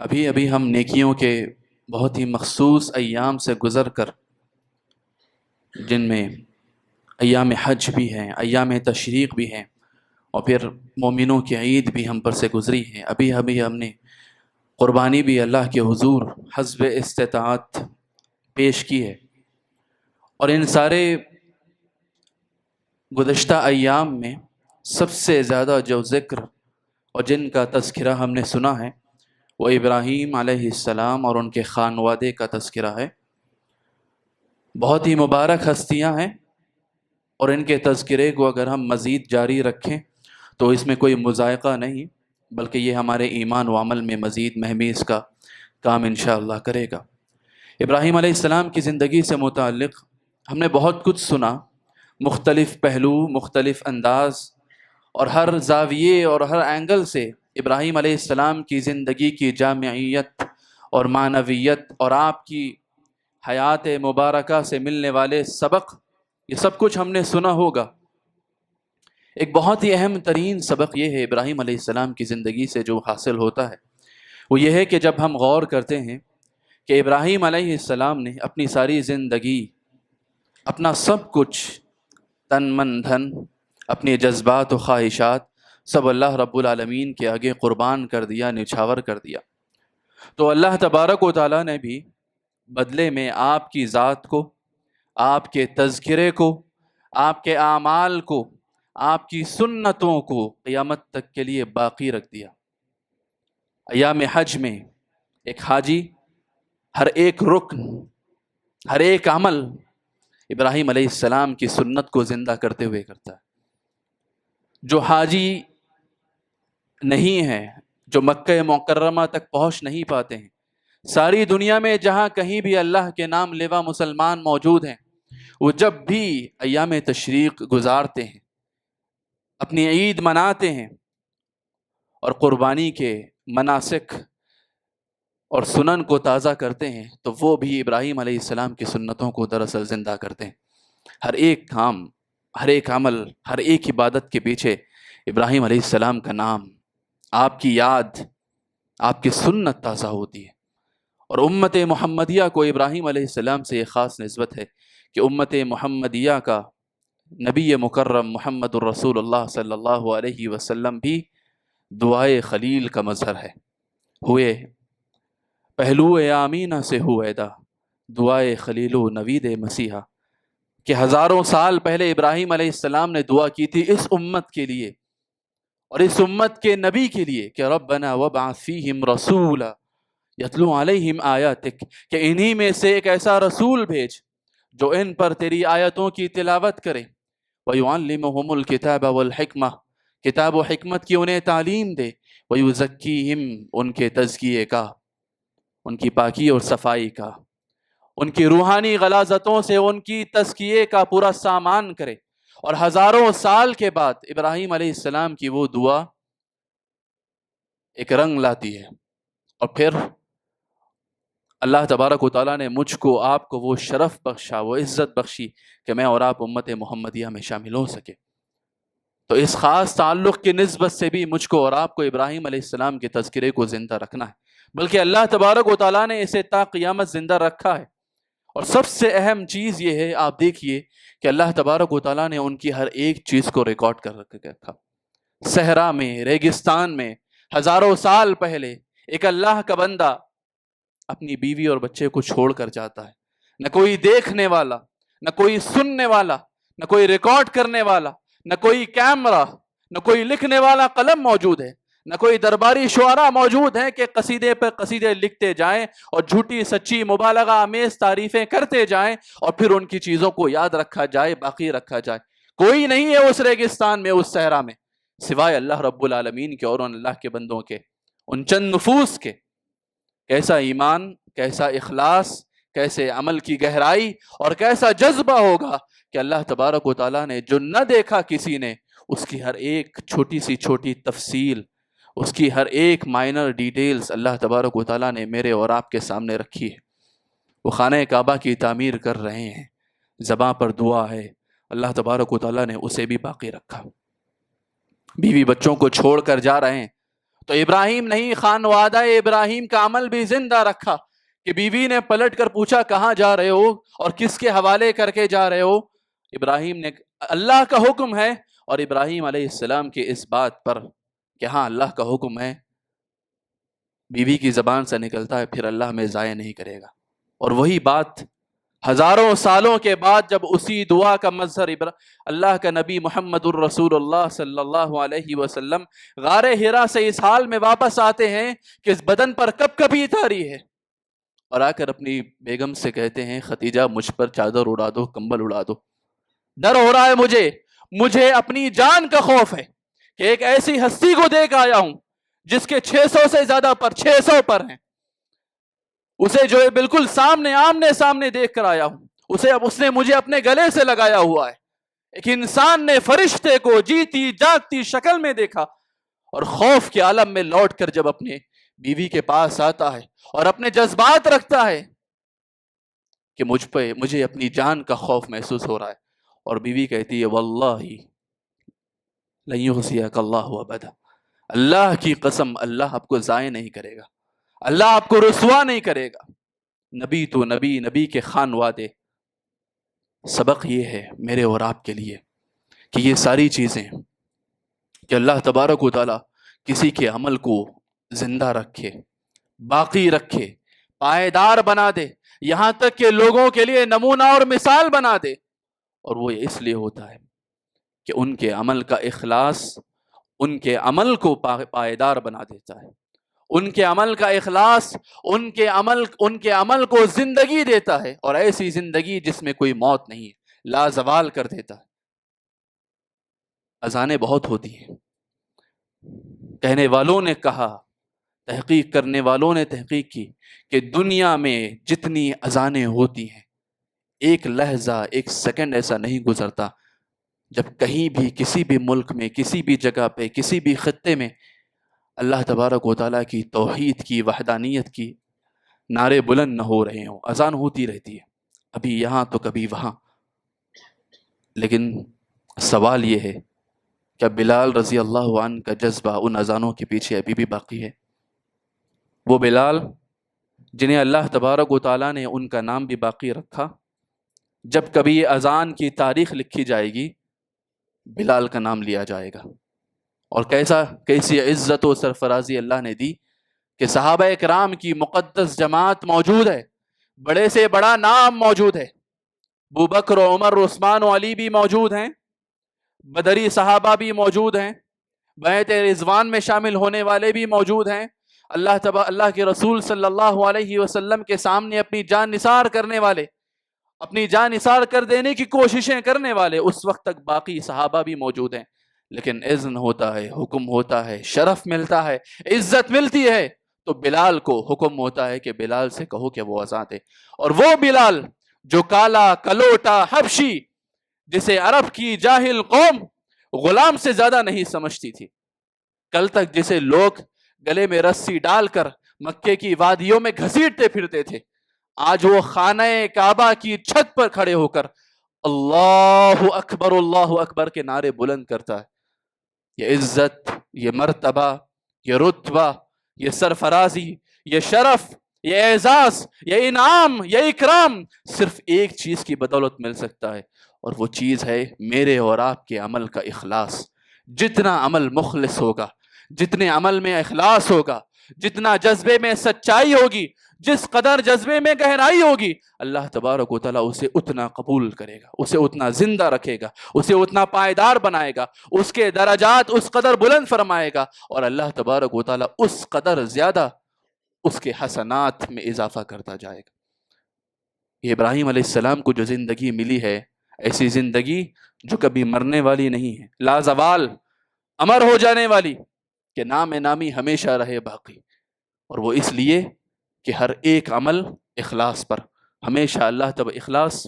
ابھی ابھی ہم نیکیوں کے بہت ہی مخصوص ایام سے گزر کر، جن میں ایام حج بھی ہیں، ایام تشریق بھی ہیں، اور پھر مومنوں کی عید بھی ہم پر سے گزری ہے۔ ابھی ابھی ہم نے قربانی بھی اللہ کے حضور حسب استطاعت پیش کی ہے، اور ان سارے گزشتہ ایام میں سب سے زیادہ جو ذکر اور جن کا تذکرہ ہم نے سنا ہے وہ ابراہیم علیہ السلام اور ان کے خانوادے کا تذکرہ ہے۔ بہت ہی مبارک ہستیاں ہیں، اور ان کے تذکرے کو اگر ہم مزید جاری رکھیں تو اس میں کوئی مذائقہ نہیں، بلکہ یہ ہمارے ایمان و عمل میں مزید مہمیز کا کام انشاءاللہ کرے گا۔ ابراہیم علیہ السلام کی زندگی سے متعلق ہم نے بہت کچھ سنا، مختلف پہلو، مختلف انداز، اور ہر زاویے اور ہر اینگل سے ابراہیم علیہ السلام کی زندگی کی جامعیت اور معنویت اور آپ کی حیات مبارکہ سے ملنے والے سبق، یہ سب کچھ ہم نے سنا ہوگا۔ ایک بہت ہی اہم ترین سبق یہ ہے ابراہیم علیہ السلام کی زندگی سے جو حاصل ہوتا ہے، وہ یہ ہے کہ جب ہم غور کرتے ہیں کہ ابراہیم علیہ السلام نے اپنی ساری زندگی، اپنا سب کچھ، تن من دھن، اپنے جذبات و خواہشات، سب اللہ رب العالمین کے آگے قربان کر دیا، نچھاور کر دیا، تو اللہ تبارک و تعالیٰ نے بھی بدلے میں آپ کی ذات کو، آپ کے تذکرے کو، آپ کے اعمال کو، آپ کی سنتوں کو قیامت تک کے لیے باقی رکھ دیا۔ ایام حج میں ایک حاجی ہر ایک رکن، ہر ایک عمل ابراہیم علیہ السلام کی سنت کو زندہ کرتے ہوئے کرتا ہے۔ جو حاجی نہیں ہے، جو مکہ مکرمہ تک پہنچ نہیں پاتے ہیں، ساری دنیا میں جہاں کہیں بھی اللہ کے نام لیوا مسلمان موجود ہیں، وہ جب بھی ایام تشریق گزارتے ہیں، اپنی عید مناتے ہیں اور قربانی کے مناسک اور سنن کو تازہ کرتے ہیں، تو وہ بھی ابراہیم علیہ السلام کی سنتوں کو دراصل زندہ کرتے ہیں۔ ہر ایک کام، ہر ایک عمل، ہر ایک عبادت کے پیچھے ابراہیم علیہ السلام کا نام، آپ کی یاد، آپ کی سنت تازہ ہوتی ہے۔ اور امت محمدیہ کو ابراہیم علیہ السلام سے ایک خاص نسبت ہے کہ امت محمدیہ کا نبی مکرم محمد الرسول اللہ صلی اللہ علیہ وسلم بھی دعائے خلیل کا مظہر ہے۔ ہوئے پہلو آمینہ سے ہوئیدہ، دعائے خلیل و نوید مسیحا، کہ ہزاروں سال پہلے ابراہیم علیہ السلام نے دعا کی تھی اس امت کے لیے اور اس امت کے نبی کے لیے کہ ربنا وابعث فیہم رسولا یتلو علیہم آیاتک، کہ انہی میں سے ایک ایسا رسول بھیج جو ان پر تیری آیتوں کی تلاوت کرے، وَيُعَلِّمُهُمُ الْكِتَابَ وَالْحِکْمَةِ، کتاب و حکمت کی انہیں تعلیم دے، وَيُزَكِّيهِمْ، ان کے تزکیے کا، ان کی پاکی اور صفائی کا، ان کی روحانی غلاظتوں سے ان کی تزکیے کا پورا سامان کرے۔ اور ہزاروں سال کے بعد ابراہیم علیہ السلام کی وہ دعا ایک رنگ لاتی ہے، اور پھر اللہ تبارک و تعالیٰ نے مجھ کو، آپ کو وہ شرف بخشا، وہ عزت بخشی کہ میں اور آپ امت محمدیہ میں شامل ہو سکے۔ تو اس خاص تعلق کی نسبت سے بھی مجھ کو اور آپ کو ابراہیم علیہ السلام کے تذکرے کو زندہ رکھنا ہے، بلکہ اللہ تبارک و تعالیٰ نے اسے تا قیامت زندہ رکھا ہے۔ اور سب سے اہم چیز یہ ہے، آپ دیکھیے کہ اللہ تبارک و تعالیٰ نے ان کی ہر ایک چیز کو ریکارڈ کر رکھا۔ صحرا میں، ریگستان میں، ہزاروں سال پہلے ایک اللہ کا بندہ اپنی بیوی اور بچے کو چھوڑ کر جاتا ہے، نہ کوئی دیکھنے والا، نہ کوئی سننے والا، نہ کوئی ریکارڈ کرنے والا، نہ کوئی کیمرہ، نہ کوئی لکھنے والا قلم موجود ہے، نہ کوئی درباری شعراء موجود ہیں کہ قصیدے پر قصیدے لکھتے جائیں اور جھوٹی سچی مبالغہ آمیز تعریفیں کرتے جائیں اور پھر ان کی چیزوں کو یاد رکھا جائے، باقی رکھا جائے۔ کوئی نہیں ہے اس ریگستان میں، اس صحرا میں، سوائے اللہ رب العالمین کے اور ان اللہ کے بندوں کے، ان چند نفوس کے۔ کیسا ایمان، کیسا اخلاص، کیسے عمل کی گہرائی اور کیسا جذبہ ہوگا کہ اللہ تبارک و تعالیٰ نے جو نہ دیکھا کسی نے، اس کی ہر ایک چھوٹی سی چھوٹی تفصیل، اس کی ہر ایک مائنر ڈیٹیلز اللہ تبارک و تعالیٰ نے میرے اور آپ کے سامنے رکھی ہے۔ وہ خانہ کعبہ کی تعمیر کر رہے ہیں، زباں پر دعا ہے، اللہ تبارک و تعالیٰ نے اسے بھی باقی رکھا۔ بیوی بچوں کو چھوڑ کر جا رہے ہیں تو ابراہیم نہیں، خانوادہ ابراہیم کا عمل بھی زندہ رکھا کہ بیوی نے پلٹ کر پوچھا کہاں جا رہے ہو اور کس کے حوالے کر کے جا رہے ہو؟ ابراہیم نے اللہ کا حکم ہے، اور ابراہیم علیہ السلام کے اس بات پر کہ ہاں اللہ کا حکم ہے بیوی کی زبان سے نکلتا ہے، پھر اللہ میں ضائع نہیں کرے گا۔ اور وہی بات ہزاروں سالوں کے بعد جب اسی دعا کا مظہر اللہ کا نبی محمد الرسول اللہ صلی اللہ علیہ وسلم غار حرا سے اس حال میں واپس آتے ہیں کہ اس بدن پر کب کبھی تاری ہے، اور آ کر اپنی بیگم سے کہتے ہیں ختیجہ مجھ پر چادر اڑا دو، کمبل اڑا دو، ڈر ہو رہا ہے، مجھے اپنی جان کا خوف ہے کہ ایک ایسی ہستی کو دیکھ آیا ہوں جس کے 600 سے زیادہ پر 600 پر ہیں، اسے جو ہے بالکل آمنے سامنے دیکھ کر آیا ہوں، اس نے مجھے اپنے گلے سے لگایا ہوا ہے۔ ایک انسان نے فرشتے کو جیتی جاگتی شکل میں دیکھا، اور خوف کے عالم میں لوٹ کر جب اپنے بیوی کے پاس آتا ہے اور اپنے جذبات رکھتا ہے کہ مجھے اپنی جان کا خوف محسوس ہو رہا ہے، اور بیوی کہتی ہے واللہ لن یخزیک اللہ ابدا، اللہ کی قسم اللہ آپ کو ضائع نہیں کرے گا، اللہ آپ کو رسوا نہیں کرے گا۔ نبی تو نبی کے خانوادے، سبق یہ ہے میرے اور آپ کے لیے کہ یہ ساری چیزیں کہ اللہ تبارک و تعالی کسی کے عمل کو زندہ رکھے، باقی رکھے، پائیدار بنا دے، یہاں تک کہ لوگوں کے لیے نمونہ اور مثال بنا دے، اور وہ اس لیے ہوتا ہے کہ ان کے عمل کا اخلاص ان کے عمل کو پائیدار بنا دیتا ہے، ان کے عمل کا اخلاص ان کے عمل کو زندگی دیتا ہے، اور ایسی زندگی جس میں کوئی موت نہیں ہے، لا زوال کر دیتا ہے۔ اذانیں بہت ہوتی ہیں، کہنے والوں نے کہا، تحقیق کرنے والوں نے تحقیق کی کہ دنیا میں جتنی اذانیں ہوتی ہیں ایک لحظہ ایک سیکنڈ ایسا نہیں گزرتا جب کہیں بھی کسی بھی ملک میں کسی بھی جگہ پہ کسی بھی خطے میں اللہ تبارک و تعالیٰ کی توحید کی وحدانیت کی نعرے بلند نہ ہو رہے ہوں۔ اذان ہوتی رہتی ہے، ابھی یہاں تو کبھی وہاں، لیکن سوال یہ ہے کیا بلال رضی اللہ عنہ کا جذبہ ان اذانوں کے پیچھے ابھی بھی باقی ہے؟ وہ بلال جنہیں اللہ تبارک و تعالیٰ نے ان کا نام بھی باقی رکھا، جب کبھی اذان کی تاریخ لکھی جائے گی بلال کا نام لیا جائے گا، اور کیسی عزت و سرفرازی اللہ نے دی کہ صحابہ اکرام کی مقدس جماعت موجود ہے، بڑے سے بڑا نام موجود ہے، ابو بکر و عمر عثمان و علی بھی موجود ہیں، بدری صحابہ بھی موجود ہیں، بیعت رضوان میں شامل ہونے والے بھی موجود ہیں، اللہ کے رسول صلی اللہ علیہ وسلم کے سامنے اپنی جان نثار کرنے والے، اپنی جان نثار کر دینے کی کوششیں کرنے والے اس وقت تک باقی صحابہ بھی موجود ہیں، لیکن اذن ہوتا ہے، حکم ہوتا ہے، شرف ملتا ہے، عزت ملتی ہے، تو بلال کو حکم ہوتا ہے کہ بلال سے کہو کہ وہ اذان دے۔ اور وہ بلال جو کالا کلوٹا حبشی جسے عرب کی جاہل قوم غلام سے زیادہ نہیں سمجھتی تھی، کل تک جسے لوگ گلے میں رسی ڈال کر مکے کی وادیوں میں گھسیٹتے پھرتے تھے، آج وہ خانہ کعبہ کی چھت پر کھڑے ہو کر اللہ اکبر کے نعرے بلند کرتا ہے۔ یہ عزت، یہ مرتبہ، یہ رتبہ، یہ سرفرازی، یہ شرف، یہ اعزاز، یہ انعام، یہ اکرام صرف ایک چیز کی بدولت مل سکتا ہے، اور وہ چیز ہے میرے اور آپ کے عمل کا اخلاص۔ جتنا عمل مخلص ہوگا، جتنے عمل میں اخلاص ہوگا، جتنا جذبے میں سچائی ہوگی، جس قدر جذبے میں گہرائی ہوگی، اللہ تبارک و تعالیٰ اسے اتنا قبول کرے گا، اسے اتنا زندہ رکھے گا، اسے اتنا پائیدار بنائے گا، اس کے درجات اس قدر بلند فرمائے گا، اور اللہ تبارک و تعالیٰ اس قدر زیادہ اس کے حسنات میں اضافہ کرتا جائے گا۔ یہ ابراہیم علیہ السلام کو جو زندگی ملی ہے، ایسی زندگی جو کبھی مرنے والی نہیں ہے، لا زوال، امر ہو جانے والی، کہ نام نامی ہمیشہ رہے باقی، اور وہ اس لیے کہ ہر ایک عمل اخلاص پر، ہمیشہ اللہ اخلاص۔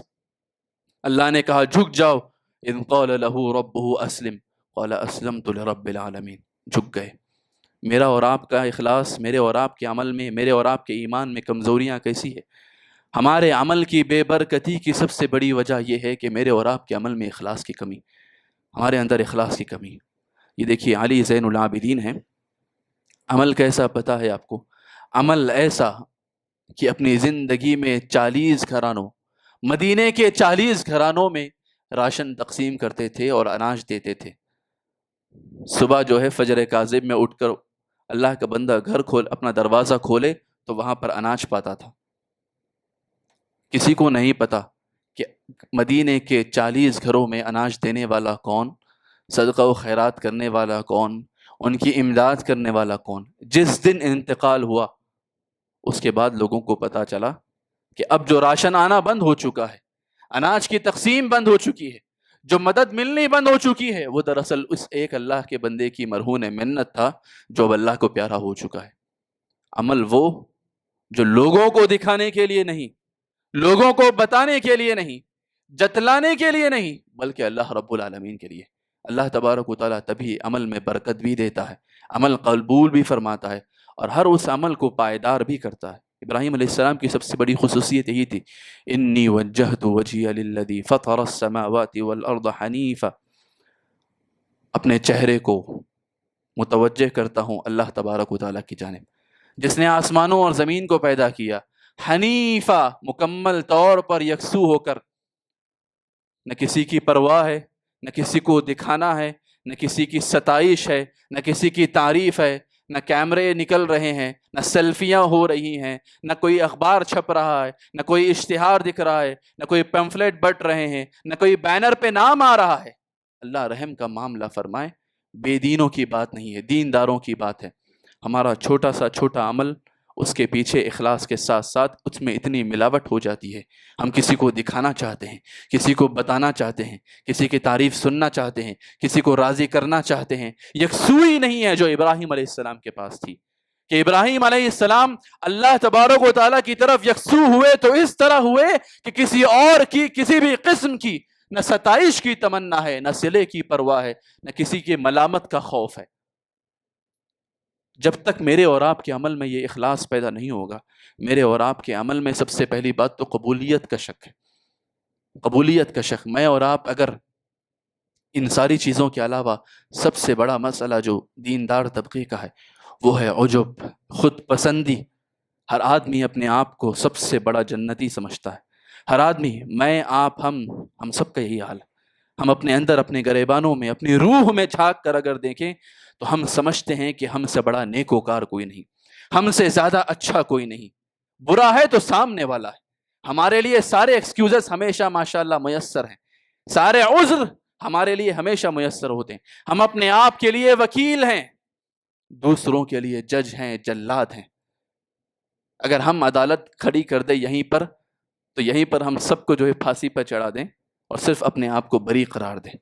اللہ نے کہا جھک جاؤ، اذ قال له ربه اسلم قال اسلمت لرب العالمین، جھک گئے۔ میرا اور آپ کا اخلاص، میرے اور آپ کے عمل میں، میرے اور آپ کے ایمان میں کمزوریاں کیسی ہے؟ ہمارے عمل کی بے برکتی کی سب سے بڑی وجہ یہ ہے کہ میرے اور آپ کے عمل میں اخلاص کی کمی، ہمارے اندر اخلاص کی کمی۔ یہ دیکھیے علی زین العابدین ہیں، عمل کیسا پتہ ہے آپ کو؟ عمل ایسا کہ اپنی زندگی میں 40 گھرانوں، مدینے کے 40 گھرانوں میں راشن تقسیم کرتے تھے اور اناج دیتے تھے۔ صبح جو ہے فجر کاذب میں اٹھ کر اللہ کا بندہ گھر اپنا دروازہ کھولے تو وہاں پر اناج پاتا تھا۔ کسی کو نہیں پتا کہ مدینے کے 40 گھروں میں اناج دینے والا کون، صدقہ و خیرات کرنے والا کون، ان کی امداد کرنے والا کون۔ جس دن انتقال ہوا اس کے بعد لوگوں کو پتا چلا کہ اب جو راشن آنا بند ہو چکا ہے، اناج کی تقسیم بند ہو چکی ہے، جو مدد ملنی بند ہو چکی ہے، وہ دراصل اس ایک اللہ کے بندے کی مرہون منت تھا جو اب اللہ کو پیارا ہو چکا ہے۔ عمل وہ جو لوگوں کو دکھانے کے لیے نہیں، لوگوں کو بتانے کے لیے نہیں، جتلانے کے لیے نہیں، بلکہ اللہ رب العالمین کے لیے۔ اللہ تبارک و تعالیٰ تبھی عمل میں برکت بھی دیتا ہے، عمل قبول بھی فرماتا ہے، اور ہر اس عمل کو پائیدار بھی کرتا ہے۔ ابراہیم علیہ السلام کی سب سے بڑی خصوصیت یہی تھی، انی وجہت وجہی للذی فطر السماوات والارض حنیفا، اپنے چہرے کو متوجہ کرتا ہوں اللہ تبارک و تعالیٰ کی جانب، جس نے آسمانوں اور زمین کو پیدا کیا، حنیفہ، مکمل طور پر یکسو ہو کر، نہ کسی کی پرواہ ہے، نہ کسی کو دکھانا ہے، نہ کسی کی ستائش ہے، نہ کسی کی تعریف ہے، نہ کیمرے نکل رہے ہیں، نہ سیلفیاں ہو رہی ہیں، نہ کوئی اخبار چھپ رہا ہے، نہ کوئی اشتہار دکھ رہا ہے، نہ کوئی پیمفلیٹ بٹ رہے ہیں، نہ کوئی بینر پہ نام آ رہا ہے۔ اللہ رحم کا معاملہ فرمائے، بے دینوں کی بات نہیں ہے، دینداروں کی بات ہے۔ ہمارا چھوٹا سا چھوٹا عمل، اس کے پیچھے اخلاص کے ساتھ ساتھ اس میں اتنی ملاوٹ ہو جاتی ہے، ہم کسی کو دکھانا چاہتے ہیں، کسی کو بتانا چاہتے ہیں، کسی کی تعریف سننا چاہتے ہیں، کسی کو راضی کرنا چاہتے ہیں۔ یکسوئی نہیں ہے جو ابراہیم علیہ السلام کے پاس تھی، کہ ابراہیم علیہ السلام اللہ تبارک و تعالیٰ کی طرف یکسو ہوئے تو اس طرح ہوئے کہ کسی اور کی کسی بھی قسم کی نہ ستائش کی تمنا ہے، نہ صلے کی پرواہ ہے، نہ کسی کی ملامت کا خوف ہے۔ جب تک میرے اور آپ کے عمل میں یہ اخلاص پیدا نہیں ہوگا، میرے اور آپ کے عمل میں سب سے پہلی بات تو قبولیت کا شک ہے، قبولیت کا شک۔ میں اور آپ اگر ان ساری چیزوں کے علاوہ سب سے بڑا مسئلہ جو دیندار طبقے کا ہے وہ ہے عجب، خود پسندی۔ ہر آدمی اپنے آپ کو سب سے بڑا جنتی سمجھتا ہے، ہر آدمی، میں آپ ہم سب کا یہی حال ہے۔ ہم اپنے اندر، اپنے گریبانوں میں، اپنی روح میں جھانک کر اگر دیکھیں تو ہم سمجھتے ہیں کہ ہم سے بڑا نیکوکار کوئی نہیں، ہم سے زیادہ اچھا کوئی نہیں۔ برا ہے تو سامنے والا ہے۔ ہمارے لیے سارے ایکسکیوزز ہمیشہ ماشاءاللہ میسر ہیں، سارے عذر ہمارے لیے ہمیشہ میسر ہوتے ہیں۔ ہم اپنے آپ کے لیے وکیل ہیں، دوسروں کے لیے جج ہیں، جلاد ہیں۔ اگر ہم عدالت کھڑی کر دیں یہیں پر، تو یہیں پر ہم سب کو جو ہے پھانسی پر چڑھا دیں اور صرف اپنے آپ کو بری قرار دیں۔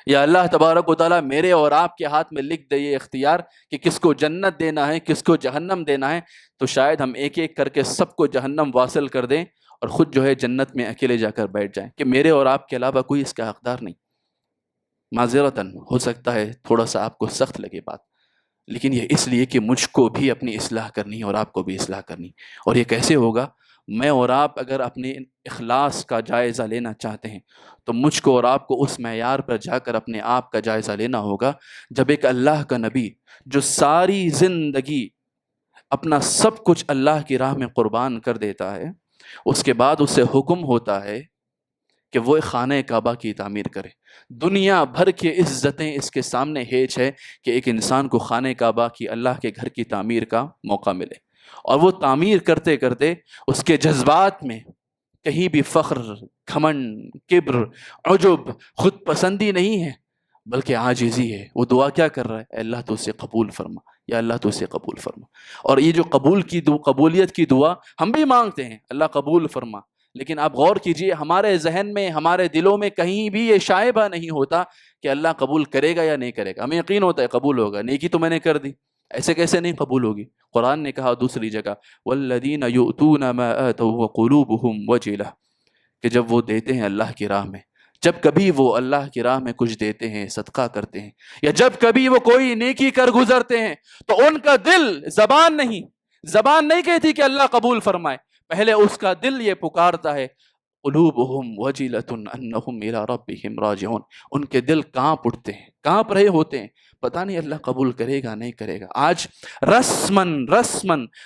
یا اللہ تبارک و تعالیٰ میرے اور آپ کے ہاتھ میں لکھ دے یہ اختیار کہ کس کو جنت دینا ہے، کس کو جہنم دینا ہے، تو شاید ہم ایک ایک کر کے سب کو جہنم واصل کر دیں اور خود جو ہے جنت میں اکیلے جا کر بیٹھ جائیں کہ میرے اور آپ کے علاوہ کوئی اس کا حقدار نہیں۔ معذرتاً ہو سکتا ہے تھوڑا سا آپ کو سخت لگے بات، لیکن یہ اس لیے کہ مجھ کو بھی اپنی اصلاح کرنی اور آپ کو بھی اصلاح کرنی۔ اور یہ کیسے ہوگا؟ میں اور آپ اگر اپنے اخلاص کا جائزہ لینا چاہتے ہیں تو مجھ کو اور آپ کو اس معیار پر جا کر اپنے آپ کا جائزہ لینا ہوگا جب ایک اللہ کا نبی جو ساری زندگی اپنا سب کچھ اللہ کی راہ میں قربان کر دیتا ہے، اس کے بعد اسے حکم ہوتا ہے کہ وہ خانہ کعبہ کی تعمیر کرے۔ دنیا بھر کے عزتیں اس کے سامنے ہیج ہے کہ ایک انسان کو خانہ کعبہ کی، اللہ کے گھر کی تعمیر کا موقع ملے، اور وہ تعمیر کرتے کرتے اس کے جذبات میں کہیں بھی فخر، گھمنڈ، کبر، عجب، خود پسندی نہیں ہے، بلکہ عاجزی ہے۔ وہ دعا کیا کر رہا ہے؟ اے اللہ تو اسے قبول فرما، یا اللہ تو اسے قبول فرما۔ اور یہ جو قبولیت کی دعا ہم بھی مانگتے ہیں، اللہ قبول فرما، لیکن آپ غور کیجئے ہمارے ذہن میں، ہمارے دلوں میں کہیں بھی یہ شائبہ نہیں ہوتا کہ اللہ قبول کرے گا یا نہیں کرے گا۔ ہمیں یقین ہوتا ہے قبول ہوگا، نیکی تو میں نے کر دی، ایسے کیسے نہیں قبول ہوگی؟ قرآن نے کہا دوسری جگہ والذین یؤتون ما آتوا وقلوبهم وجلہ، کہ جب وہ دیتے ہیں اللہ کی راہ میں، جب کبھی وہ اللہ کی راہ میں کچھ دیتے ہیں، صدقہ کرتے ہیں، یا جب کبھی وہ کوئی نیکی کر گزرتے ہیں، تو ان کا دل، زبان نہیں کہتی کہ اللہ قبول فرمائے، پہلے اس کا دل یہ پکارتا ہے قلوبہم وجلۃ انہم الی ربہم راجعون، ان کے دل کانپ اٹھتے ہیں، کانپ رہے ہوتے ہیں، پتہ نہیں اللہ قبول کرے گا نہیں کرے گا۔ آج رسمن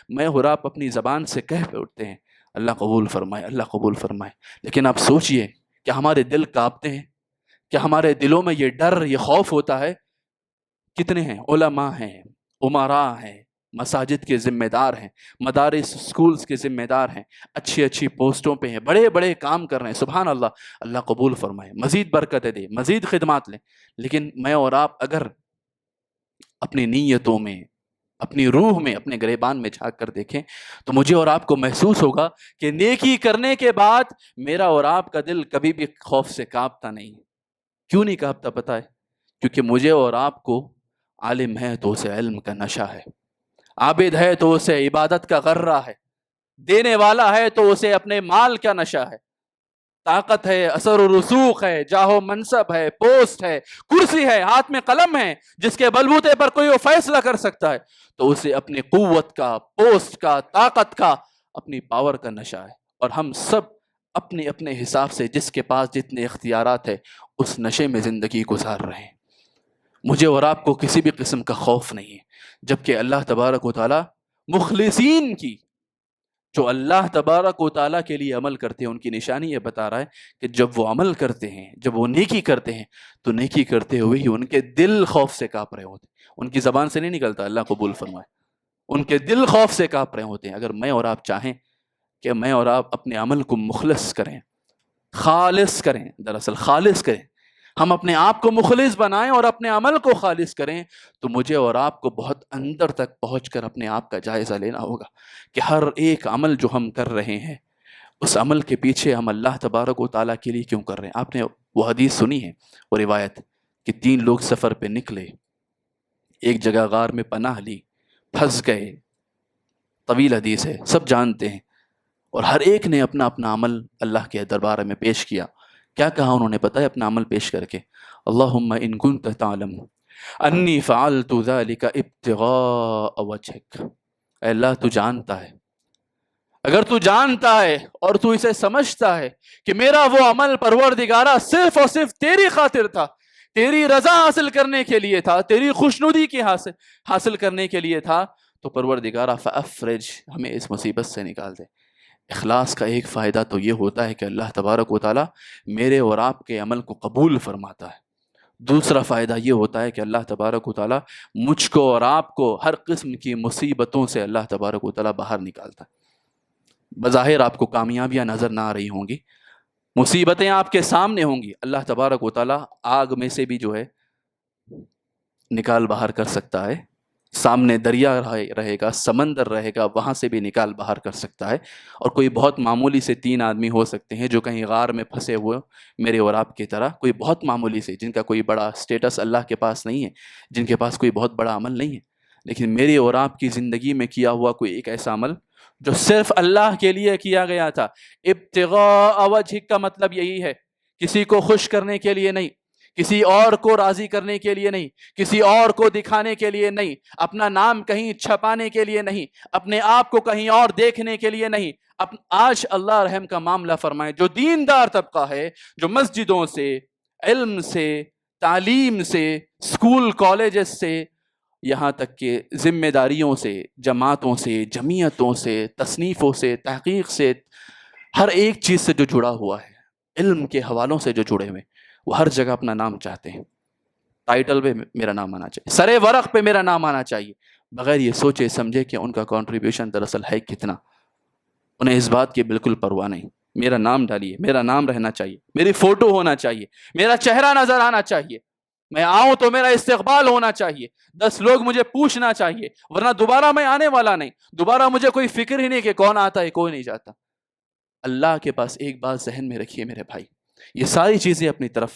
میں اور آپ اپنی زبان سے کہہ پہ اٹھتے ہیں اللہ قبول فرمائے، اللہ قبول فرمائے، لیکن آپ سوچئے کہ ہمارے دل کانپتے ہیں، کہ ہمارے دلوں میں یہ ڈر، یہ خوف ہوتا ہے؟ کتنے ہیں علماء ہیں، امراء ہیں، مساجد کے ذمہ دار ہیں، مدارس سکولز کے ذمہ دار ہیں، اچھی اچھی پوسٹوں پہ ہیں، بڑے بڑے کام کر رہے ہیں، سبحان اللہ، اللہ قبول فرمائے، مزید برکتیں دے، مزید خدمات لیں، لیکن میں اور آپ اگر اپنی نیتوں میں، اپنی روح میں، اپنے گریبان میں جھانک کر دیکھیں تو مجھے اور آپ کو محسوس ہوگا کہ نیکی کرنے کے بعد میرا اور آپ کا دل کبھی بھی خوف سے کانپتا نہیں۔ کیوں نہیں کانپتا پتہ ہے؟ کیونکہ مجھے اور آپ کو عالم ہے تو اسے علم کا نشہ ہے، عابد ہے تو اسے عبادت کا غرہ ہے، دینے والا ہے تو اسے اپنے مال کا نشہ ہے، طاقت ہے، اثر و رسوخ ہے، جاہ و منصب ہے، پوسٹ ہے، کرسی ہے، ہاتھ میں قلم ہے، جس کے بلبوتے پر کوئی وہ فیصلہ کر سکتا ہے، تو اسے اپنی قوت کا، پوسٹ کا، طاقت کا، اپنی پاور کا نشہ ہے۔ اور ہم سب اپنے اپنے حساب سے جس کے پاس جتنے اختیارات ہے اس نشے میں زندگی گزار رہے ہیں۔ مجھے اور آپ کو کسی بھی قسم کا خوف نہیں ہے، جبکہ اللہ تبارک و تعالی مخلصین کی، جو اللہ تبارک و تعالیٰ کے لیے عمل کرتے ہیں، ان کی نشانی یہ بتا رہا ہے کہ جب وہ عمل کرتے ہیں، جب وہ نیکی کرتے ہیں تو نیکی کرتے ہوئے ہی ان کے دل خوف سے کانپ رہے ہوتے ہیں، ان کی زبان سے نہیں نکلتا اللہ قبول فرمائے، ان کے دل خوف سے کانپ رہے ہوتے ہیں۔ اگر میں اور آپ چاہیں کہ میں اور آپ اپنے عمل کو مخلص کریں، خالص کریں، دراصل خالص کریں، ہم اپنے آپ کو مخلص بنائیں اور اپنے عمل کو خالص کریں، تو مجھے اور آپ کو بہت اندر تک پہنچ کر اپنے آپ کا جائزہ لینا ہوگا کہ ہر ایک عمل جو ہم کر رہے ہیں اس عمل کے پیچھے ہم اللہ تبارک و تعالیٰ کے لیے کیوں کر رہے ہیں۔ آپ نے وہ حدیث سنی ہے، وہ روایت کہ 3 لوگ سفر پہ نکلے، ایک جگہ غار میں پناہ لی، پھنس گئے، طویل حدیث ہے، سب جانتے ہیں، اور ہر ایک نے اپنا اپنا عمل اللہ کے دربار میں پیش کیا۔ کیا کہا انہوں نے پتہ ہے اپنا عمل پیش کر کے؟ اللہم ان کنت تعلم انی فعلت ذلک ابتغاء وجہک، اے اللہ تو جانتا ہے، اگر تو جانتا ہے اور تو اسے سمجھتا ہے کہ میرا وہ عمل پروردگارہ صرف اور صرف تیری خاطر تھا، تیری رضا حاصل کرنے کے لیے تھا، تیری خوشنودی کی حاصل کرنے کے لیے تھا، تو پروردگارہ فافرج، ہمیں اس مصیبت سے نکال دے۔ اخلاص کا ایک فائدہ تو یہ ہوتا ہے کہ اللہ تبارک و تعالیٰ میرے اور آپ کے عمل کو قبول فرماتا ہے۔ دوسرا فائدہ یہ ہوتا ہے کہ اللہ تبارک و تعالیٰ مجھ کو اور آپ کو ہر قسم کی مصیبتوں سے اللہ تبارک و تعالیٰ باہر نکالتا ہے۔ بظاہر آپ کو کامیابیاں نظر نہ آ رہی ہوں گی، مصیبتیں آپ کے سامنے ہوں گی، اللہ تبارک و تعالیٰ آگ میں سے بھی جو ہے نکال باہر کر سکتا ہے، سامنے دریا رہے گا، سمندر رہے گا، وہاں سے بھی نکال باہر کر سکتا ہے، اور کوئی بہت معمولی سے 3 آدمی ہو سکتے ہیں جو کہیں غار میں پھنسے ہوئے میرے اور آپ کی طرح، کوئی بہت معمولی سے، جن کا کوئی بڑا سٹیٹس اللہ کے پاس نہیں ہے، جن کے پاس کوئی بہت بڑا عمل نہیں ہے، لیکن میری اور آپ کی زندگی میں کیا ہوا کوئی ایک ایسا عمل جو صرف اللہ کے لیے کیا گیا تھا۔ ابتغاء وجہک کا مطلب یہی ہے، کسی کو خوش کرنے کے لیے نہیں، کسی اور کو راضی کرنے کے لیے نہیں، کسی اور کو دکھانے کے لیے نہیں، اپنا نام کہیں چھپانے کے لیے نہیں، اپنے آپ کو کہیں اور دیکھنے کے لیے نہیں۔ آج اللہ رحم کا معاملہ فرمائے، جو دیندار طبقہ ہے، جو مسجدوں سے، علم سے، تعلیم سے، سکول کالجز سے، یہاں تک کہ ذمہ داریوں سے، جماعتوں سے، جمعیتوں سے، تصنیفوں سے، تحقیق سے، ہر ایک چیز سے جو جڑا ہوا ہے، علم کے حوالوں سے جو جڑے ہوئے، وہ ہر جگہ اپنا نام چاہتے ہیں، ٹائٹل پہ میرا نام آنا چاہیے، سرے ورق پہ میرا نام آنا چاہیے، بغیر یہ سوچے سمجھے کہ ان کا کنٹریبیوشن دراصل ہے کتنا۔ انہیں اس بات کی بالکل پرواہ نہیں، میرا نام ڈالیے، میرا نام رہنا چاہیے، میری فوٹو ہونا چاہیے، میرا چہرہ نظر آنا چاہیے، میں آؤں تو میرا استقبال ہونا چاہیے، 10 لوگ مجھے پوچھنا چاہیے، ورنہ دوبارہ میں آنے والا نہیں، دوبارہ مجھے کوئی فکر ہی نہیں کہ کون آتا ہے کوئی نہیں جاتا۔ اللہ کے پاس ایک بات ذہن میں رکھیے میرے بھائی، یہ ساری چیزیں اپنی طرف،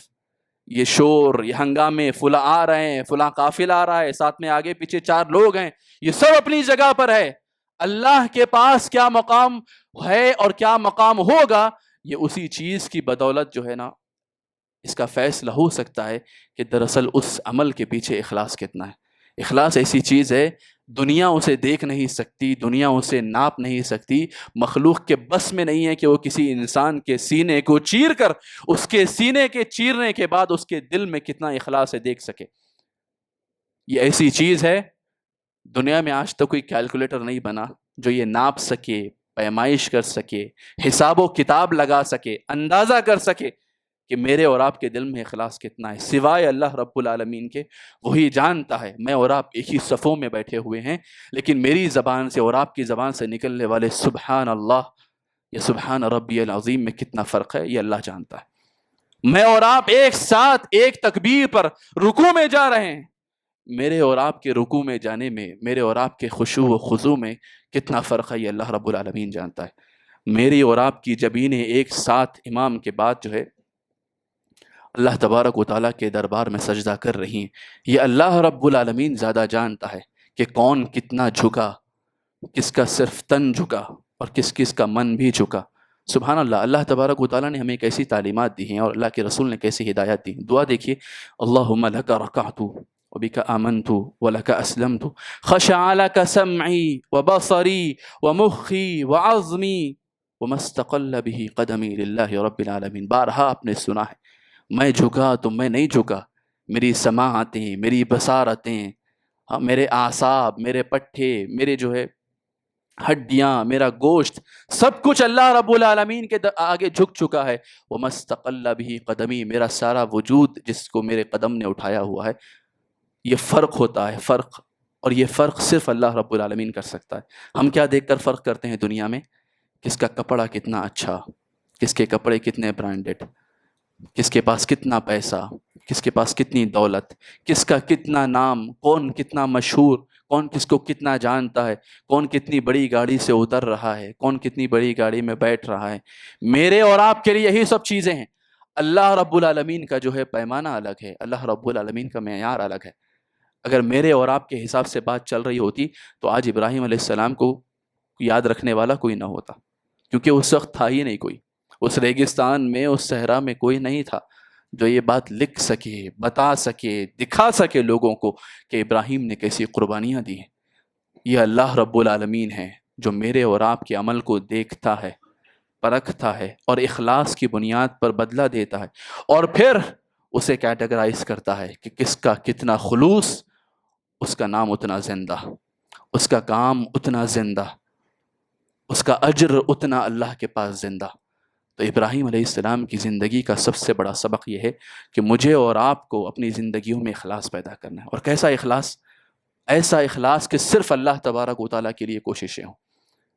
یہ شور، یہ ہنگامے، فلاں آ رہے ہیں، فلاں قافلہ آ رہا ہے، ساتھ میں آگے پیچھے 4 لوگ ہیں، یہ سب اپنی جگہ پر ہے۔ اللہ کے پاس کیا مقام ہے اور کیا مقام ہوگا، یہ اسی چیز کی بدولت جو ہے نا، اس کا فیصلہ ہو سکتا ہے کہ دراصل اس عمل کے پیچھے اخلاص کتنا ہے۔ اخلاص ایسی چیز ہے، دنیا اسے دیکھ نہیں سکتی، دنیا اسے ناپ نہیں سکتی، مخلوق کے بس میں نہیں ہے کہ وہ کسی انسان کے سینے کو چیر کر اس کے سینے کے چیرنے کے بعد اس کے دل میں کتنا اخلاص ہے دیکھ سکے۔ یہ ایسی چیز ہے، دنیا میں آج تک کوئی کیلکولیٹر نہیں بنا جو یہ ناپ سکے، پیمائش کر سکے، حساب و کتاب لگا سکے، اندازہ کر سکے کہ میرے اور آپ کے دل میں اخلاص کتنا ہے، سوائے اللہ رب العالمین کے۔ وہی جانتا ہے۔ میں اور آپ ایک ہی صفوں میں بیٹھے ہوئے ہیں، لیکن میری زبان سے اور آپ کی زبان سے نکلنے والے سبحان اللہ یا سبحان ربی العظیم میں کتنا فرق ہے، یہ اللہ جانتا ہے۔ میں اور آپ ایک ساتھ ایک تکبیر پر رکوع میں جا رہے ہیں، میرے اور آپ کے رکوع میں جانے میں، میرے اور آپ کے خشوع و خضوع میں کتنا فرق ہے، یہ اللہ رب العالمین جانتا ہے۔ میری اور آپ کی جبینیں ایک ساتھ امام کے بعد جو ہے اللہ تبارک و تعالیٰ کے دربار میں سجدہ کر رہی ہیں، یہ اللہ رب العالمین زیادہ جانتا ہے کہ کون کتنا جھکا، کس کا صرف تن جھکا اور کس کس کا من بھی جھکا۔ سبحان اللہ، اللہ تبارک و تعالیٰ نے ہمیں کیسی تعلیمات دی ہیں اور اللہ کے رسول نے کیسی ہدایات دی ہیں۔ دعا دیکھیے، اللہم لک رکعت وبک آمنت ولک اسلمت خشع لک سمعی وبصری ومخی وعظمی وما استقل به قدمی للہ رب العالمین۔ بارہا آپ نے سنا ہے، میں جھکا تو میں نہیں جھکا، میری سماعتیں، میری بصارتیں، میرے اعصاب، میرے پٹھے، میرے جو ہے ہڈیاں، میرا گوشت، سب کچھ اللہ رب العالمین کے آگے جھک چکا ہے۔ وَمَا اسْتَقَلَّ بِهِ قَدَمِي، میرا سارا وجود جس کو میرے قدم نے اٹھایا ہوا ہے۔ یہ فرق ہوتا ہے، فرق، اور یہ فرق صرف اللہ رب العالمین کر سکتا ہے۔ ہم کیا دیکھ کر فرق کرتے ہیں دنیا میں؟ کس کا کپڑا کتنا اچھا، کس کے کپڑے کتنے برانڈڈ، کس کے پاس کتنا پیسہ، کس کے پاس کتنی دولت، کس کا کتنا نام، کون کتنا مشہور، کون کس کو کتنا جانتا ہے، کون کتنی بڑی گاڑی سے اتر رہا ہے، کون کتنی بڑی گاڑی میں بیٹھ رہا ہے۔ میرے اور آپ کے لیے یہی سب چیزیں ہیں۔ اللہ رب العالمین کا جو ہے پیمانہ الگ ہے، اللہ رب العالمین کا معیار الگ ہے۔ اگر میرے اور آپ کے حساب سے بات چل رہی ہوتی تو آج ابراہیم علیہ السلام کو یاد رکھنے والا کوئی نہ ہوتا، کیونکہ اس وقت تھا ہی نہیں کوئی، اس ریگستان میں، اس صحرا میں کوئی نہیں تھا جو یہ بات لکھ سکے، بتا سکے، دکھا سکے لوگوں کو کہ ابراہیم نے کیسی قربانیاں دی ہیں۔ یہ اللہ رب العالمین ہے جو میرے اور آپ کے عمل کو دیکھتا ہے، پرکھتا ہے اور اخلاص کی بنیاد پر بدلہ دیتا ہے، اور پھر اسے کیٹیگرائز کرتا ہے کہ کس کا کتنا خلوص، اس کا نام اتنا زندہ، اس کا کام اتنا زندہ، اس کا اجر اتنا اللہ کے پاس زندہ۔ تو ابراہیم علیہ السلام کی زندگی کا سب سے بڑا سبق یہ ہے کہ مجھے اور آپ کو اپنی زندگیوں میں اخلاص پیدا کرنا ہے۔ اور کیسا اخلاص؟ ایسا اخلاص کہ صرف اللہ تبارک و تعالیٰ کے لیے کوششیں ہوں۔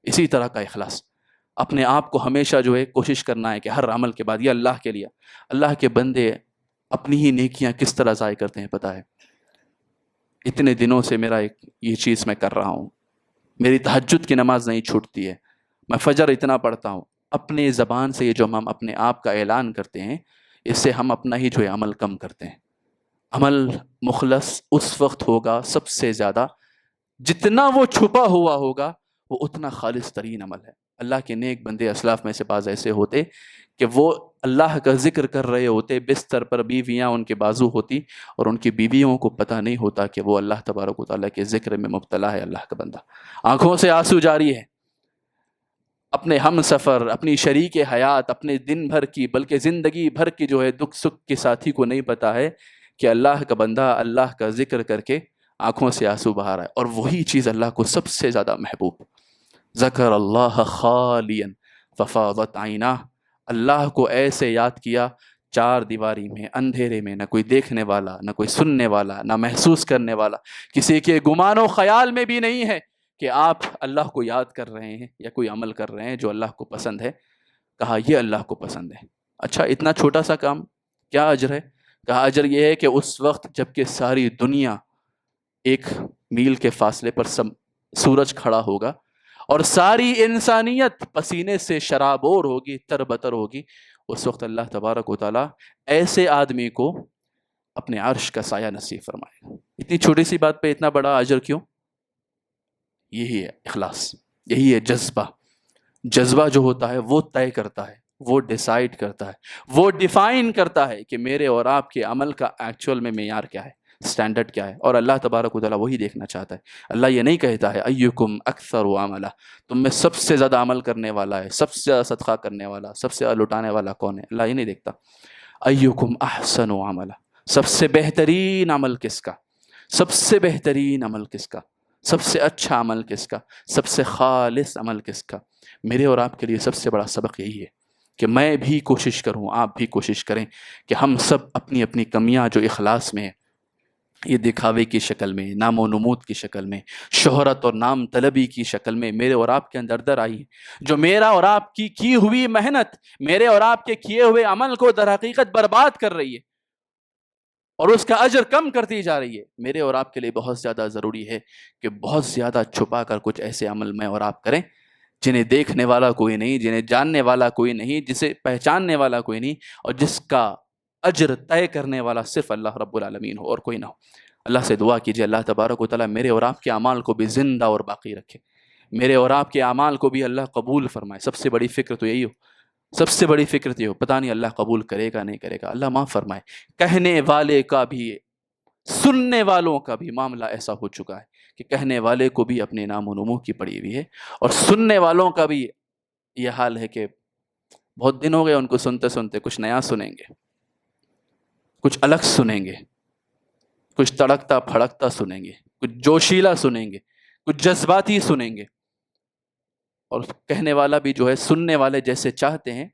اسی طرح کا اخلاص اپنے آپ کو ہمیشہ جو ہے کوشش کرنا ہے کہ ہر عمل کے بعد یہ اللہ کے لیے۔ اللہ کے بندے اپنی ہی نیکیاں کس طرح ضائع کرتے ہیں پتہ ہے؟ اتنے دنوں سے میرا یہ چیز میں کر رہا ہوں، میری تہجد کی نماز نہیں چھوٹتی ہے، میں فجر اتنا پڑھتا ہوں۔ اپنے زبان سے یہ جو ہم اپنے آپ کا اعلان کرتے ہیں، اس سے ہم اپنا ہی جو ہے عمل کم کرتے ہیں۔ عمل مخلص اس وقت ہوگا سب سے زیادہ جتنا وہ چھپا ہوا ہوگا، وہ اتنا خالص ترین عمل ہے۔ اللہ کے نیک بندے اسلاف میں سے بعض ایسے ہوتے کہ وہ اللہ کا ذکر کر رہے ہوتے، بستر پر بیویاں ان کے بازو ہوتی اور ان کی بیویوں کو پتہ نہیں ہوتا کہ وہ اللہ تبارک و تعالیٰ کے ذکر میں مبتلا ہے اللہ کا بندہ۔ آنکھوں سے آنسو جاری ہے، اپنے ہم سفر، اپنی شریک حیات، اپنے دن بھر کی بلکہ زندگی بھر کی جو ہے دکھ سکھ کے ساتھی کو نہیں پتا ہے کہ اللہ کا بندہ اللہ کا ذکر کر کے آنکھوں سے آنسو بہا رہا ہے، اور وہی چیز اللہ کو سب سے زیادہ محبوب۔ ذکر اللہ خالیا ففاضت عیناہ، اللہ کو ایسے یاد کیا چار دیواری میں، اندھیرے میں، نہ کوئی دیکھنے والا، نہ کوئی سننے والا، نہ محسوس کرنے والا، کسی کے گمان و خیال میں بھی نہیں ہے کہ آپ اللہ کو یاد کر رہے ہیں یا کوئی عمل کر رہے ہیں جو اللہ کو پسند ہے۔ کہا یہ اللہ کو پسند ہے۔ اچھا، اتنا چھوٹا سا کام کیا اجر ہے؟ کہا اجر یہ ہے کہ اس وقت جب کہ ساری دنیا ایک میل کے فاصلے پر سورج کھڑا ہوگا اور ساری انسانیت پسینے سے شرابور ہوگی، تربتر ہوگی، اس وقت اللہ تبارک و تعالیٰ ایسے آدمی کو اپنے عرش کا سایہ نصیب فرمائے گا۔ اتنی چھوٹی سی بات پہ اتنا بڑا اجر کیوں؟ یہی ہے اخلاص، یہی ہے جذبہ۔ جذبہ جو ہوتا ہے وہ طے کرتا ہے، وہ ڈیسائیڈ کرتا ہے، وہ ڈیفائن کرتا ہے کہ میرے اور آپ کے عمل کا ایکچول میں معیار کیا ہے۔ سٹینڈرڈ کیا ہے، اور اللہ تبارک و تعالیٰ وہی دیکھنا چاہتا ہے۔ اللہ یہ نہیں کہتا ہے ایکم اکثر عملا، تم میں سب سے زیادہ عمل کرنے والا ہے، سب سے زیادہ صدقہ کرنے والا، سب سے زیادہ لٹانے والا کون ہے، اللہ یہ نہیں دیکھتا۔ ایکم احسن عملا، سب سے بہترین عمل کس کا، سب سے بہترین عمل کس کا، سب سے اچھا عمل کس کا، سب سے خالص عمل کس کا۔ میرے اور آپ کے لیے سب سے بڑا سبق یہی ہے کہ میں بھی کوشش کروں، آپ بھی کوشش کریں کہ ہم سب اپنی اپنی کمیاں جو اخلاص میں ہیں، یہ دکھاوے کی شکل میں، نام و نمود کی شکل میں، شہرت اور نام طلبی کی شکل میں میرے اور آپ کے اندر در آئی ہے، جو میرا اور آپ کی ہوئی محنت، میرے اور آپ کے کیے ہوئے عمل کو در حقیقت برباد کر رہی ہے اور اس کا اجر کم کرتی جا رہی ہے۔ میرے اور آپ کے لیے بہت زیادہ ضروری ہے کہ بہت زیادہ چھپا کر کچھ ایسے عمل میں اور آپ کریں جنہیں دیکھنے والا کوئی نہیں، جنہیں جاننے والا کوئی نہیں، جسے پہچاننے والا کوئی نہیں، اور جس کا اجر طے کرنے والا صرف اللہ رب العالمین ہو اور کوئی نہ ہو۔ اللہ سے دعا کیجیے اللہ تبارک و تعالیٰ میرے اور آپ کے اعمال کو بھی زندہ اور باقی رکھے، میرے اور آپ کے اعمال کو بھی اللہ قبول فرمائے۔ سب سے بڑی فکر تو یہی ہو، سب سے بڑی فکر تو یہ ہو، پتہ نہیں اللہ قبول کرے گا نہیں کرے گا، اللہ معاف فرمائے۔ کہنے والے کا بھی، سننے والوں کا بھی معاملہ ایسا ہو چکا ہے کہ کہنے والے کو بھی اپنے نام و نمو کی پڑی ہوئی ہے، اور سننے والوں کا بھی یہ حال ہے کہ بہت دن ہو گئے ان کو سنتے سنتے، کچھ نیا سنیں گے، کچھ الگ سنیں گے، کچھ تڑکتا پھڑکتا سنیں گے، کچھ جوشیلا سنیں گے، کچھ جذباتی سنیں گے، اور کہنے والا بھی جو ہے سننے والے جیسے چاہتے ہیں،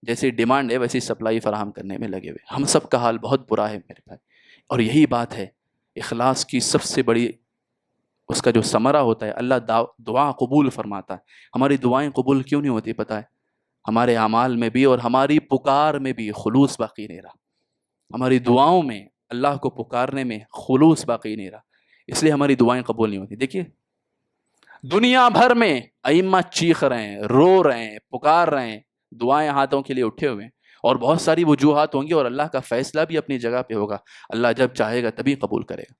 جیسی ڈیمانڈ ہے ویسی سپلائی فراہم کرنے میں لگے ہوئے۔ ہم سب کا حال بہت برا ہے میرے بھائی، اور یہی بات ہے اخلاص کی سب سے بڑی، اس کا جو ثمرہ ہوتا ہے، اللہ دعا قبول فرماتا ہے۔ ہماری دعائیں قبول کیوں نہیں ہوتی پتہ ہے؟ ہمارے اعمال میں بھی اور ہماری پکار میں بھی خلوص باقی نہیں رہا، ہماری دعاؤں میں اللہ کو پکارنے میں خلوص باقی نہیں رہا، اس لیے ہماری دعائیں قبول نہیں ہوتی۔ دیکھیے دنیا بھر میں ائمہ چیخ رہے ہیں، رو رہے ہیں، پکار رہے ہیں، دعائیں ہاتھوں کے لیے اٹھے ہوئے ہیں، اور بہت ساری وجوہات ہوں گی، اور اللہ کا فیصلہ بھی اپنی جگہ پہ ہوگا، اللہ جب چاہے گا تبھی قبول کرے گا۔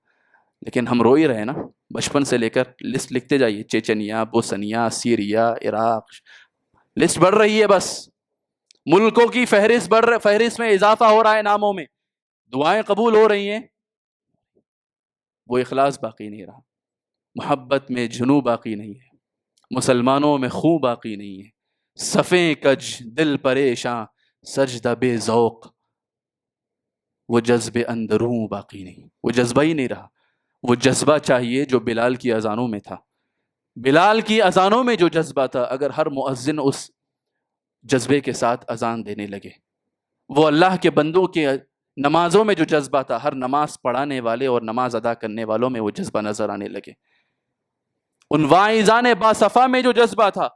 لیکن ہم رو ہی رہے نا، بچپن سے لے کر لسٹ لکھتے جائیے، Chechnya, Bosnia, Syria, Iraq, list بڑھ رہی ہے، بس ملکوں کی فہرست میں اضافہ ہو رہا ہے ناموں میں، دعائیں قبول ہو رہی ہیں، وہ اخلاص باقی نہیں رہا، محبت میں جنو باقی نہیں ہے، مسلمانوں میں خوں باقی نہیں ہے، صفیں کج دل پریشاں سجدہ بے ذوق، وہ جذب اندروں باقی نہیں، وہ جذبہ ہی نہیں رہا۔ وہ جذبہ چاہیے جو بلال کی اذانوں میں تھا، بلال کی اذانوں میں جو جذبہ تھا، اگر ہر مؤذن اس جذبے کے ساتھ اذان دینے لگے، وہ اللہ کے بندوں کے نمازوں میں جو جذبہ تھا، ہر نماز پڑھانے والے اور نماز ادا کرنے والوں میں وہ جذبہ نظر آنے لگے، ان واعظان باصفا میں جو جذبہ تھا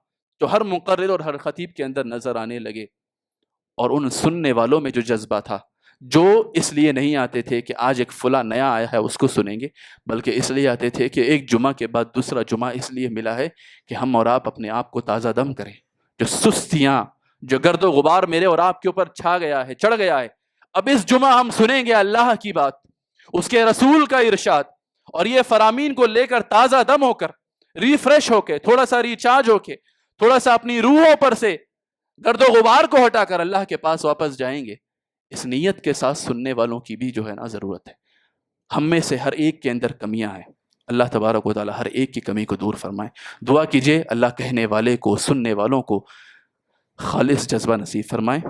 جو ہر مقرر اور ہر خطیب کے اندر نظر آنے لگے، اور ان سننے والوں میں جو جذبہ تھا، جو اس لیے نہیں آتے تھے کہ آج ایک فلاں نیا آیا ہے اس کو سنیں گے، بلکہ اس لیے آتے تھے کہ ایک جمعہ کے بعد دوسرا جمعہ اس لیے ملا ہے کہ ہم اور آپ اپنے آپ کو تازہ دم کریں، جو سستیاں، جو گرد و غبار میرے اور آپ کے اوپر چھا گیا ہے، چڑھ گیا ہے، اب اس جمعہ ہم سنیں گے اللہ کی بات، اس کے رسول کا ارشاد، اور یہ فرامین کو لے کر تازہ دم ہو کر، ریفریش ہو کے، تھوڑا سا ریچارج ہو کے، تھوڑا سا اپنی روحوں پر سے گرد و غبار کو ہٹا کر اللہ کے پاس واپس جائیں گے۔ اس نیت کے ساتھ سننے والوں کی بھی جو ہے نا ضرورت ہے۔ ہم میں سے ہر ایک کے اندر کمیاں ہیں، اللہ تبارک و تعالی ہر ایک کی کمی کو دور فرمائے۔ دعا کیجئے اللہ کہنے والے کو، سننے والوں کو خالص جذبہ نصیب فرمائے،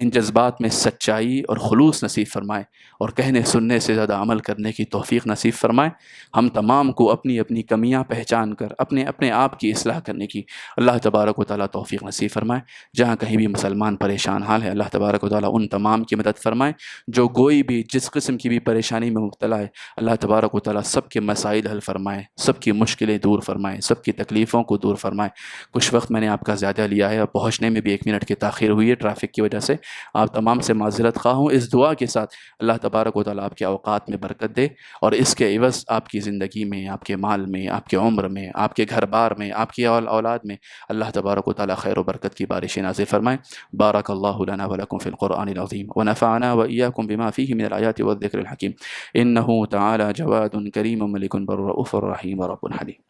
ان جذبات میں سچائی اور خلوص نصیب فرمائے، اور کہنے سننے سے زیادہ عمل کرنے کی توفیق نصیب فرمائے۔ ہم تمام کو اپنی اپنی کمیاں پہچان کر اپنے آپ کی اصلاح کرنے کی اللہ تبارک و تعالیٰ توفیق نصیب فرمائے۔ جہاں کہیں بھی مسلمان پریشان حال ہے، اللہ تبارک و تعالیٰ ان تمام کی مدد فرمائے۔ جو کوئی بھی جس قسم کی بھی پریشانی میں مبتلا ہے، اللہ تبارک و تعالیٰ سب کے مسائل حل فرمائے، سب کی مشکلیں دور فرمائے، سب کی تکلیفوں کو دور فرمائے۔ کچھ وقت میں نے آپ کا زیادہ لیا ہے، اور پہنچنے میں بھی 1 منٹ کی تاخیر ہوئی ہے ٹریفک کی وجہ سے، آپ تمام سے معذرت خواہ ہوں۔ اس دعا کے ساتھ اللہ تبارک و تعالیٰ آپ کے اوقات میں برکت دے، اور اس کے عوض آپ کی زندگی میں، آپ کے مال میں، آپ کے عمر میں، آپ کے گھر بار میں، آپ کی اولاد میں اللہ تبارک و تعالیٰ خیر و برکت کی بارشیں نازل فرمائے۔ بارک اللہ لنا ولکم فی القرآن العظیم ونفعنا وإیاکم بما فیہ من الآیات والذکر الحکیم، انہ تعالی جواد کریم ملک بر رؤوف رحیم رب حلیم۔